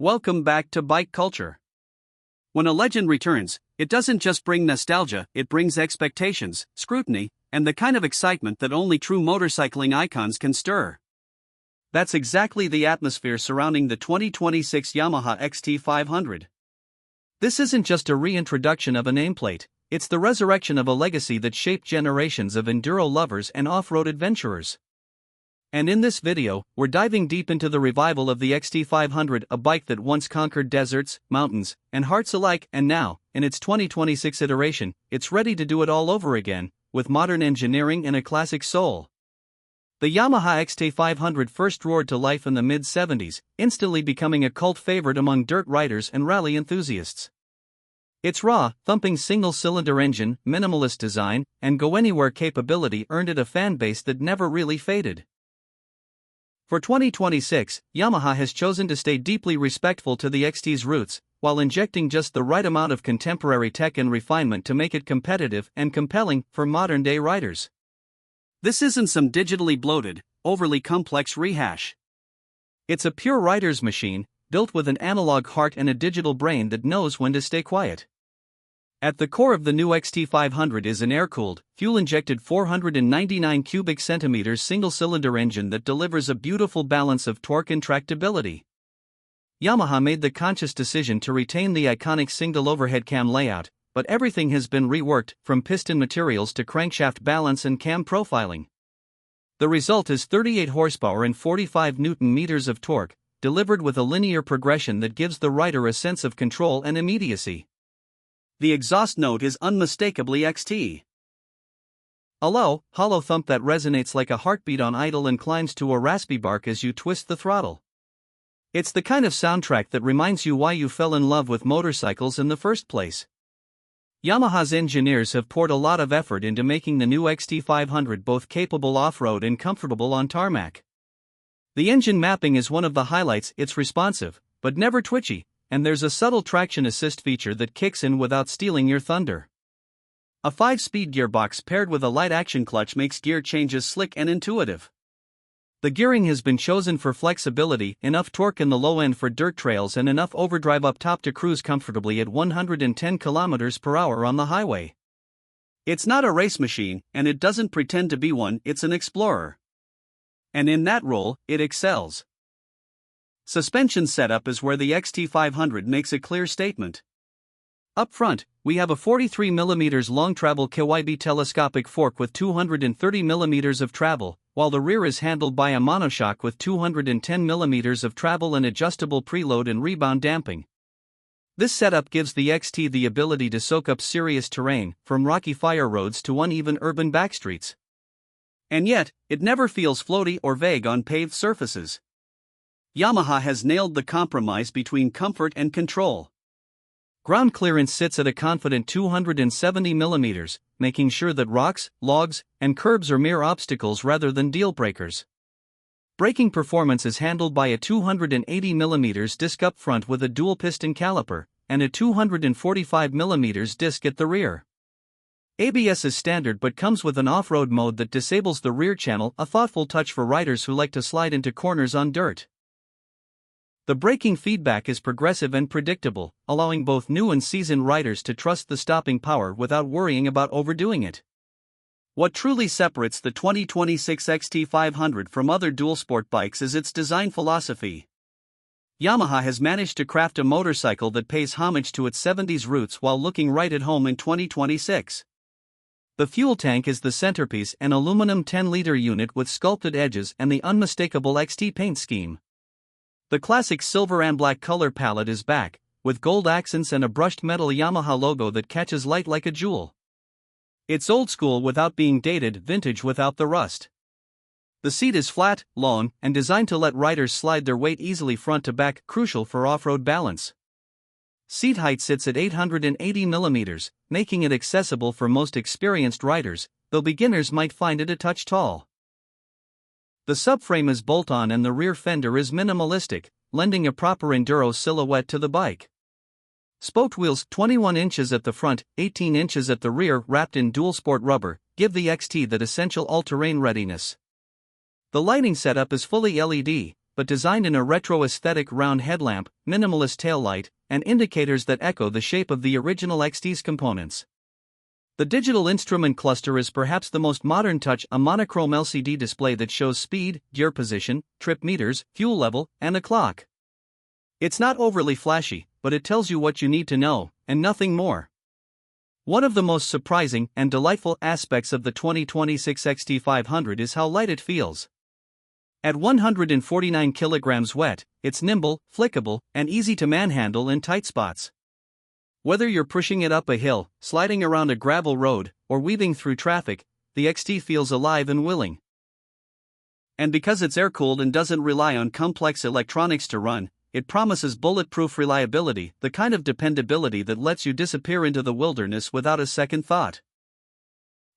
Welcome back to Bike Culture. When a legend returns, it doesn't just bring nostalgia, it brings expectations, scrutiny, and the kind of excitement that only true motorcycling icons can stir. That's exactly the atmosphere surrounding the 2026 Yamaha XT 500. This isn't just a reintroduction of a nameplate, it's the resurrection of a legacy that shaped generations of enduro lovers and off-road adventurers. And in this video, we're diving deep into the revival of the XT 500, a bike that once conquered deserts, mountains, and hearts alike, and now, in its 2026 iteration, it's ready to do it all over again, with modern engineering and a classic soul. The Yamaha XT 500 first roared to life in the mid-70s, instantly becoming a cult favorite among dirt riders and rally enthusiasts. Its raw, thumping single-cylinder engine, minimalist design, and go-anywhere capability earned it a fanbase that never really faded. For 2026, Yamaha has chosen to stay deeply respectful to the XT's roots, while injecting just the right amount of contemporary tech and refinement to make it competitive and compelling for modern-day riders. This isn't some digitally bloated, overly complex rehash. It's a pure rider's machine, built with an analog heart and a digital brain that knows when to stay quiet. At the core of the new XT 500 is an air-cooled, fuel-injected 499 cubic centimeters single-cylinder engine that delivers a beautiful balance of torque and tractability. Yamaha made the conscious decision to retain the iconic single overhead cam layout, but everything has been reworked, from piston materials to crankshaft balance and cam profiling. The result is 38 horsepower and 45 Nm of torque, delivered with a linear progression that gives the rider a sense of control and immediacy. The exhaust note is unmistakably XT. A low, hollow thump that resonates like a heartbeat on idle and climbs to a raspy bark as you twist the throttle. It's the kind of soundtrack that reminds you why you fell in love with motorcycles in the first place. Yamaha's engineers have poured a lot of effort into making the new XT 500 both capable off-road and comfortable on tarmac. The engine mapping is one of the highlights. It's responsive, but never twitchy, and there's a subtle traction assist feature that kicks in without stealing your thunder. A 5-speed gearbox paired with a light action clutch makes gear changes slick and intuitive. The gearing has been chosen for flexibility, enough torque in the low end for dirt trails and enough overdrive up top to cruise comfortably at 110 km/h on the highway. It's not a race machine, and it doesn't pretend to be one, it's an explorer. And in that role, it excels. Suspension setup is where the XT 500 makes a clear statement. Up front, we have a 43 mm long travel KYB telescopic fork with 230 mm of travel, while the rear is handled by a monoshock with 210 mm of travel and adjustable preload and rebound damping. This setup gives the XT the ability to soak up serious terrain, from rocky fire roads to uneven urban backstreets. And yet, it never feels floaty or vague on paved surfaces. Yamaha has nailed the compromise between comfort and control. Ground clearance sits at a confident 270 mm, making sure that rocks, logs, and curbs are mere obstacles rather than deal breakers. Braking performance is handled by a 280 mm disc up front with a dual piston caliper, and a 245 mm disc at the rear. ABS is standard but comes with an off-road mode that disables the rear channel, a thoughtful touch for riders who like to slide into corners on dirt. The braking feedback is progressive and predictable, allowing both new and seasoned riders to trust the stopping power without worrying about overdoing it. What truly separates the 2026 XT 500 from other dual-sport bikes is its design philosophy. Yamaha has managed to craft a motorcycle that pays homage to its 70s roots while looking right at home in 2026. The fuel tank is the centerpiece, an aluminum 10-liter unit with sculpted edges and the unmistakable XT paint scheme. The classic silver and black color palette is back, with gold accents and a brushed metal Yamaha logo that catches light like a jewel. It's old school without being dated, vintage without the rust. The seat is flat, long, and designed to let riders slide their weight easily front to back, crucial for off-road balance. Seat height sits at 880 mm, making it accessible for most experienced riders, though beginners might find it a touch tall. The subframe is bolt-on and the rear fender is minimalistic, lending a proper enduro silhouette to the bike. Spoked wheels, 21 inches at the front, 18 inches at the rear, wrapped in dual-sport rubber, give the XT that essential all-terrain readiness. The lighting setup is fully LED, but designed in a retro aesthetic: round headlamp, minimalist taillight, and indicators that echo the shape of the original XT's components. The digital instrument cluster is perhaps the most modern touch, a monochrome LCD display that shows speed, gear position, trip meters, fuel level, and a clock. It's not overly flashy, but it tells you what you need to know, and nothing more. One of the most surprising and delightful aspects of the 2026 XT500 is how light it feels. At 149 kilograms wet, it's nimble, flickable, and easy to manhandle in tight spots. Whether you're pushing it up a hill, sliding around a gravel road, or weaving through traffic, the XT feels alive and willing. And because it's air-cooled and doesn't rely on complex electronics to run, it promises bulletproof reliability, the kind of dependability that lets you disappear into the wilderness without a second thought.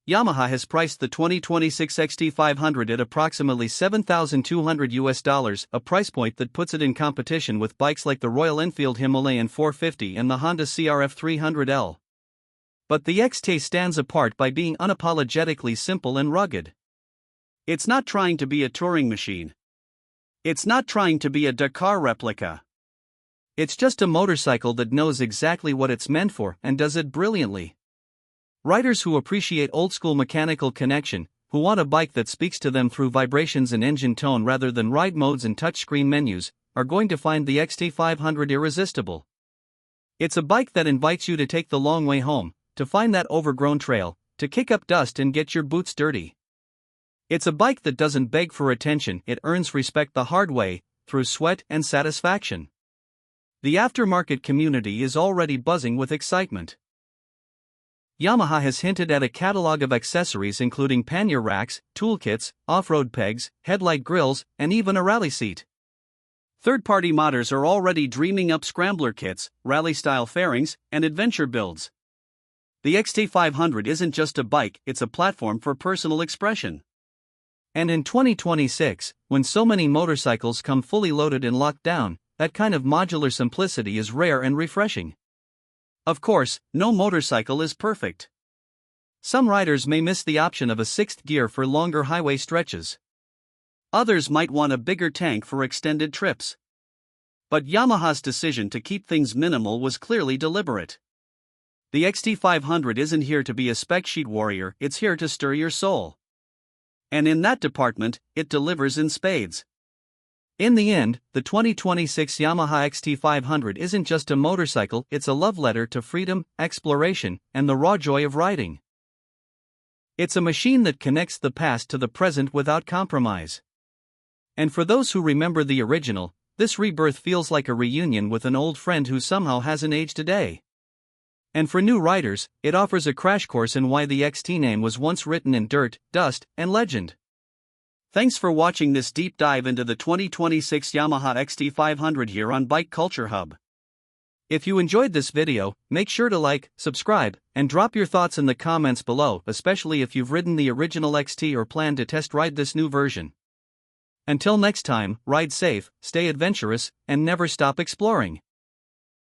Yamaha has priced the 2026 XT500 at approximately $7,200, a price point that puts it in competition with bikes like the Royal Enfield Himalayan 450 and the Honda CRF 300L. But the XT stands apart by being unapologetically simple and rugged. It's not trying to be a touring machine. It's not trying to be a Dakar replica. It's just a motorcycle that knows exactly what it's meant for and does it brilliantly. Riders who appreciate old-school mechanical connection, who want a bike that speaks to them through vibrations and engine tone rather than ride modes and touchscreen menus, are going to find the XT500 irresistible. It's a bike that invites you to take the long way home, to find that overgrown trail, to kick up dust and get your boots dirty. It's a bike that doesn't beg for attention, it earns respect the hard way, through sweat and satisfaction. The aftermarket community is already buzzing with excitement. Yamaha has hinted at a catalog of accessories including pannier racks, toolkits, off-road pegs, headlight grills, and even a rally seat. Third-party modders are already dreaming up scrambler kits, rally-style fairings, and adventure builds. The XT500 isn't just a bike, it's a platform for personal expression. And in 2026, when so many motorcycles come fully loaded and locked down, that kind of modular simplicity is rare and refreshing. Of course, no motorcycle is perfect. Some riders may miss the option of a sixth gear for longer highway stretches. Others might want a bigger tank for extended trips. But Yamaha's decision to keep things minimal was clearly deliberate. The XT500 isn't here to be a spec sheet warrior, it's here to stir your soul. And in that department, it delivers in spades. In the end, the 2026 Yamaha XT500 isn't just a motorcycle, it's a love letter to freedom, exploration, and the raw joy of riding. It's a machine that connects the past to the present without compromise. And for those who remember the original, this rebirth feels like a reunion with an old friend who somehow hasn't aged a day. And for new riders, it offers a crash course in why the XT name was once written in dirt, dust, and legend. Thanks for watching this deep dive into the 2026 Yamaha XT500 here on Bike Culture Hub. If you enjoyed this video, make sure to like, subscribe, and drop your thoughts in the comments below, especially if you've ridden the original XT or plan to test ride this new version. Until next time, ride safe, stay adventurous, and never stop exploring.